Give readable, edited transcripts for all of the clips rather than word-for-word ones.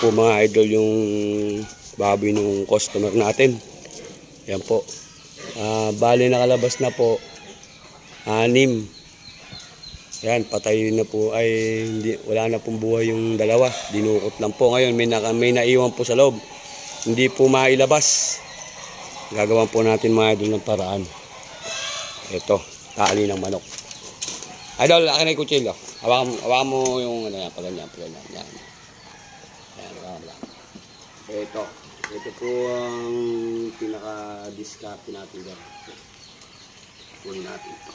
po mga idol yung baboy ng customer natin. Yan po. Bali nakalabas na po 6. Yan, patay na po, ay hindi, wala na pong buhay yung dalawa. Dinukot lang po. Ngayon may naiwan po sa loob. Hindi po mailabas. Gagawan po natin mga idol ng paraan. Ito, tali ng manok. Idol, akin na yung kutsilyo. Hawakan mo yung ano yan, paganyan. Yan. Hawakan lang. Ito po ang pinaka-discard natin dyan. Kunin natin ito.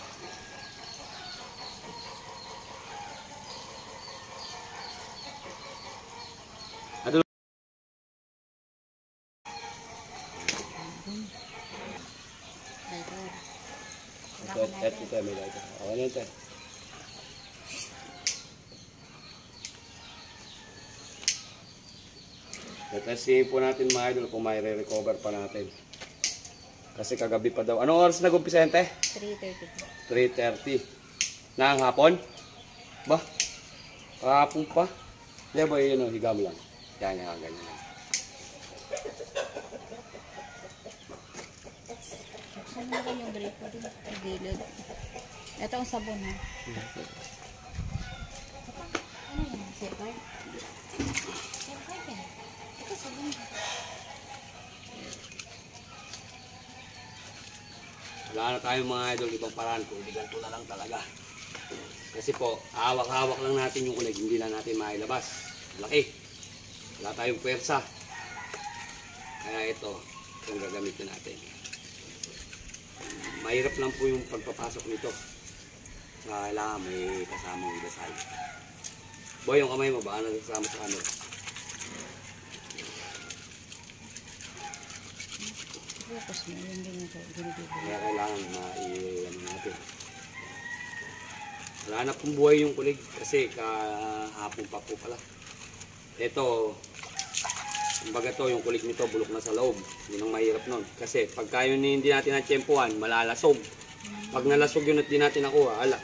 Ito, may lighter. Okay na ito. Tatasin po natin mga idol kung may re-recover pa natin. Kasi kagabi pa daw. Anong oras nag-umpisa yan, te? 3:30. 3:30. Na ang hapon? Ba? Kahapon pa? Hindi ba yun, higa mo lang. Yan, ganyan lang. Saan na kayo yung break ko din? Gilid. Ito ang sabon, ha? Ano yan? Zipper? Zipper yan. Ito sabon. Wala na tayong mga idol, ibang paraan kung hindi ganito na lang talaga. Kasi po, hawak-hawak lang natin yung kulig, hindi na natin mailabas. Laki. Wala tayong pwersa. Kaya ito gagamitin natin. Mahirap lang po yung pagpapasok nito. Kailangan may kasamang dasal. Boy, yung kamay mo, baka nagsasama sa camera. Focus mo, yun din ito. Kaya kailangan i-ano natin. Wala na pong buhay yung kulig kasi kahapon pa po pala. Ito, kumbaga to, yung kulig nito bulok na sa loob. Yun ang mahirap nun. Kasi pagka yun hindi natin natsyempuhan, malalasog. Pag nalasog yun at di natin nakuha, ala.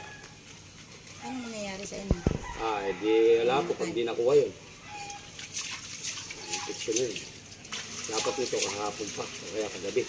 Ano mangyayari sa inyo? Di ala po pag di nakuha yun. Infection yun. Dapat nito kahapon pa, kaya kagabi.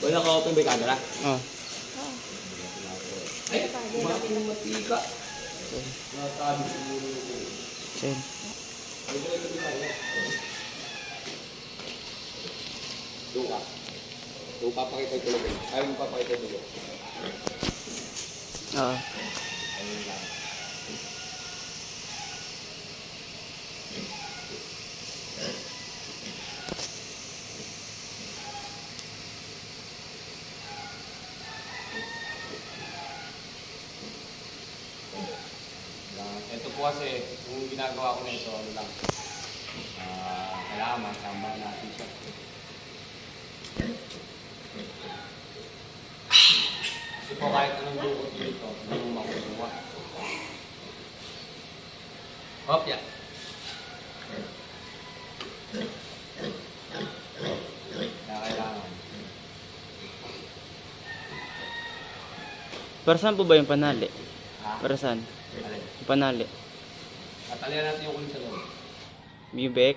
Wala ka open ba yung camera? Oo. Ay, kumain yung matika. Natabi siguro yung Sen. doon ka. Doon papakita yung tulog. Ayaw mo papakita yung tulog. Oo. Ayun lang. Ito po kasi, yung ginagawa ko nito, ano lang, kailangan masama natin siya. Kasi po kahit anong dukot dito, hindi mo makukuha. Hop, yan. Kaya kailangan. Para saan po ba yung panali? Ha? Para saan? Alin? Yung panali. Tatalian natin yung kulit sa loob. Yung back?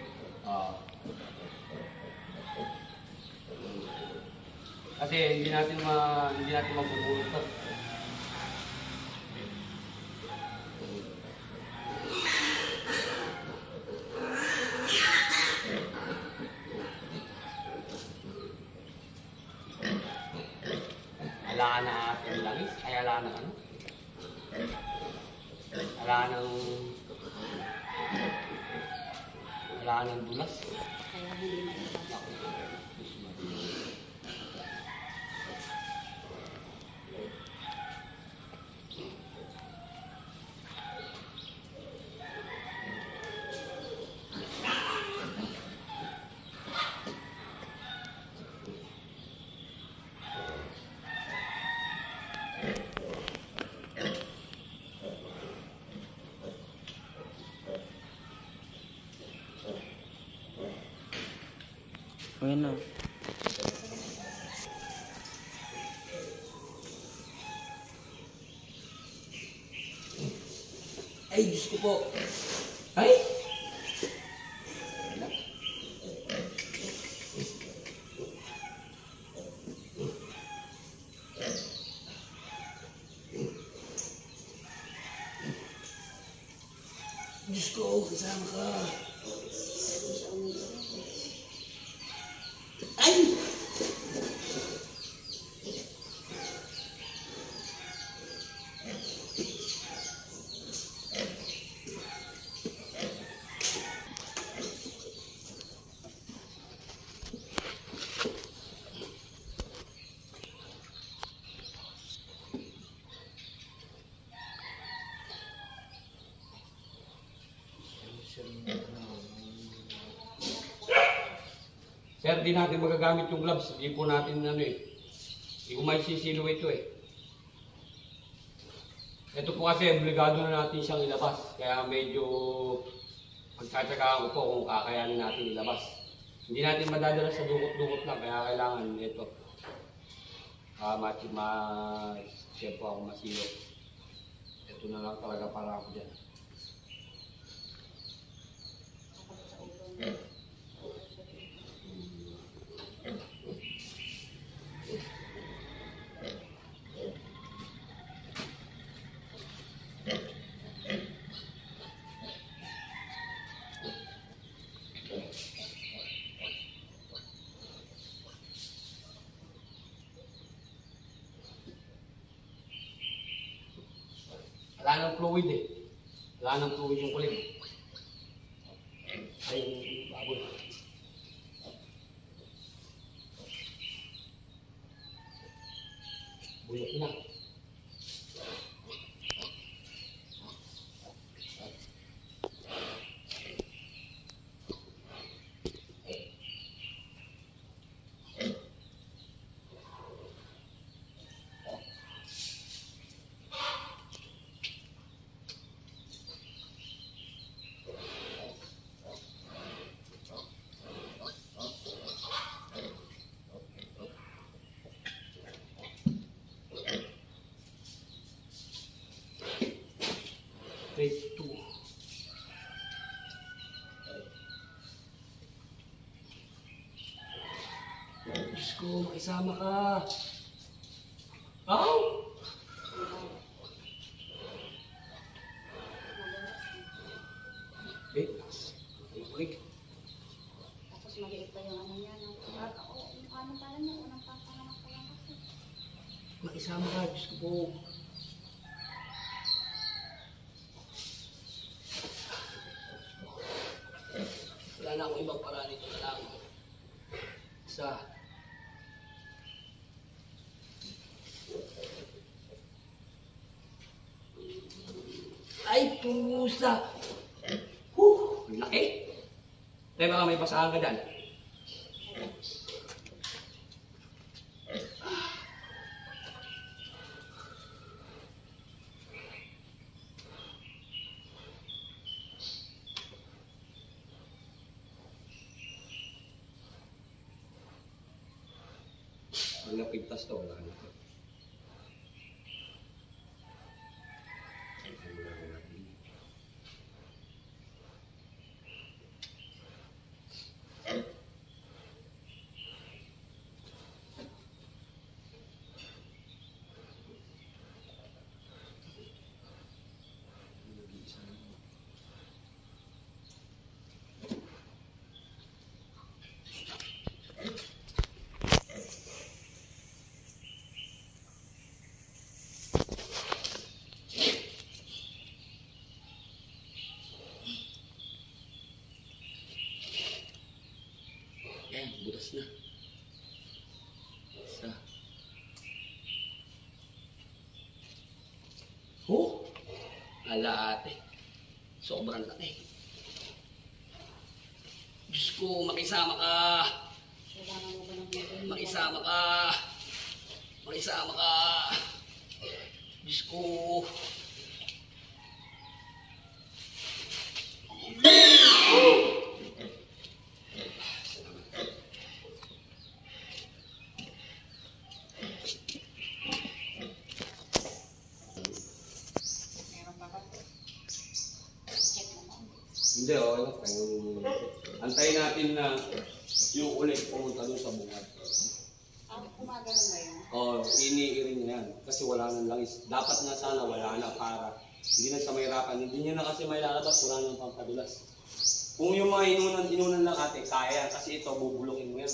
Kasi hindi natin mabubulot to. Ala na ating langis, ay ala na ano? Ala ng dulas. Kaya hindi mailabas. Ayan na. Ay, Diyos ko po. Ay! Diyos ko, kasama ka. Ay! Sir, di natin magagamit yung gloves. Hindi po natin ano eh. Hindi ko may sisilo ito eh. Ito po kasi obligado na natin siyang ilabas. Kaya medyo pagtsatsagaan ko po kung kakayanin natin ilabas. Hindi natin madadala sa dukot-dukot lang. Kaya kailangan ito. Share po ako masilo. Ito na lang talaga para ako dyan. Wala nang fluid eh. Wala nang fluid yung kulit. Ay, baboy. Bulok na. Phase 2. Diyos ko, makisama ka. Aw! Balik. Tapos maliit pa yung ano niya. Ano pala niya? Unang papanganak pa lang kasi. Makisama ka, Diyos ko po. Wala na akong ibang paraan ito na lang. Isa. Ay, pusa! Ang laki! Tayo baka may basahan ka dyan. Pag napigtas to, wala na to. Ayan, butas na. Isa. Ala ate. Sobrang laki. Diyos ko, makisama ka. Kailangan mo ba ng mga Makisama ka. Makisama ka. Diyos ko. Hindi, okay lang. Antayin natin na yung ulit pumunta doon sa bungad. Kumagano ba yun? Oo, iniirin niya yan. Kasi wala nang langis. Dapat nga sana wala na para hindi na sa mahirapan. Hindi niya na kasi may lalabas, wala nang pampadulas. Kung yung mga inunan lang ate, kaya kasi ito, bubulukin mo yan.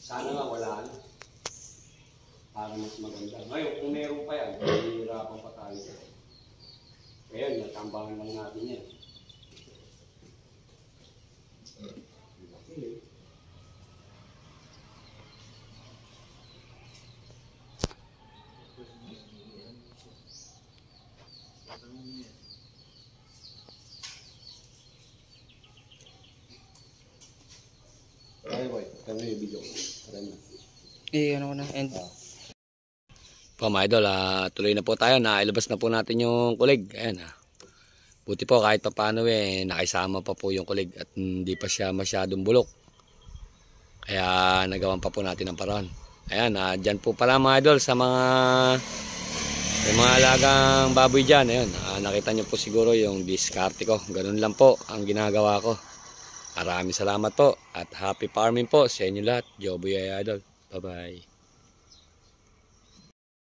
Sana nga wala na. Para mas maganda. Ngayon, kung meron pa yan, hihirapan pa tayo. Ayan, natambangan lang natin yan. Ay, boy, kami yung video. Ano ko na, end. Po mga idol, tuloy na po tayo. Nailabas na po natin yung kulig. Ayan buti po kahit pa paano nakisama pa po yung kulig at hindi pa siya masyadong bulok. Kaya nagawan pa po natin ang paraan. Ayan, dyan po pala mga idol sa mga alagang baboy dyan. Ayan, nakita nyo po siguro yung diskarte ko. Ganun lang po ang ginagawa ko. Maraming salamat po at happy farming po sa inyo lahat. Joboy Idol. Bye-bye.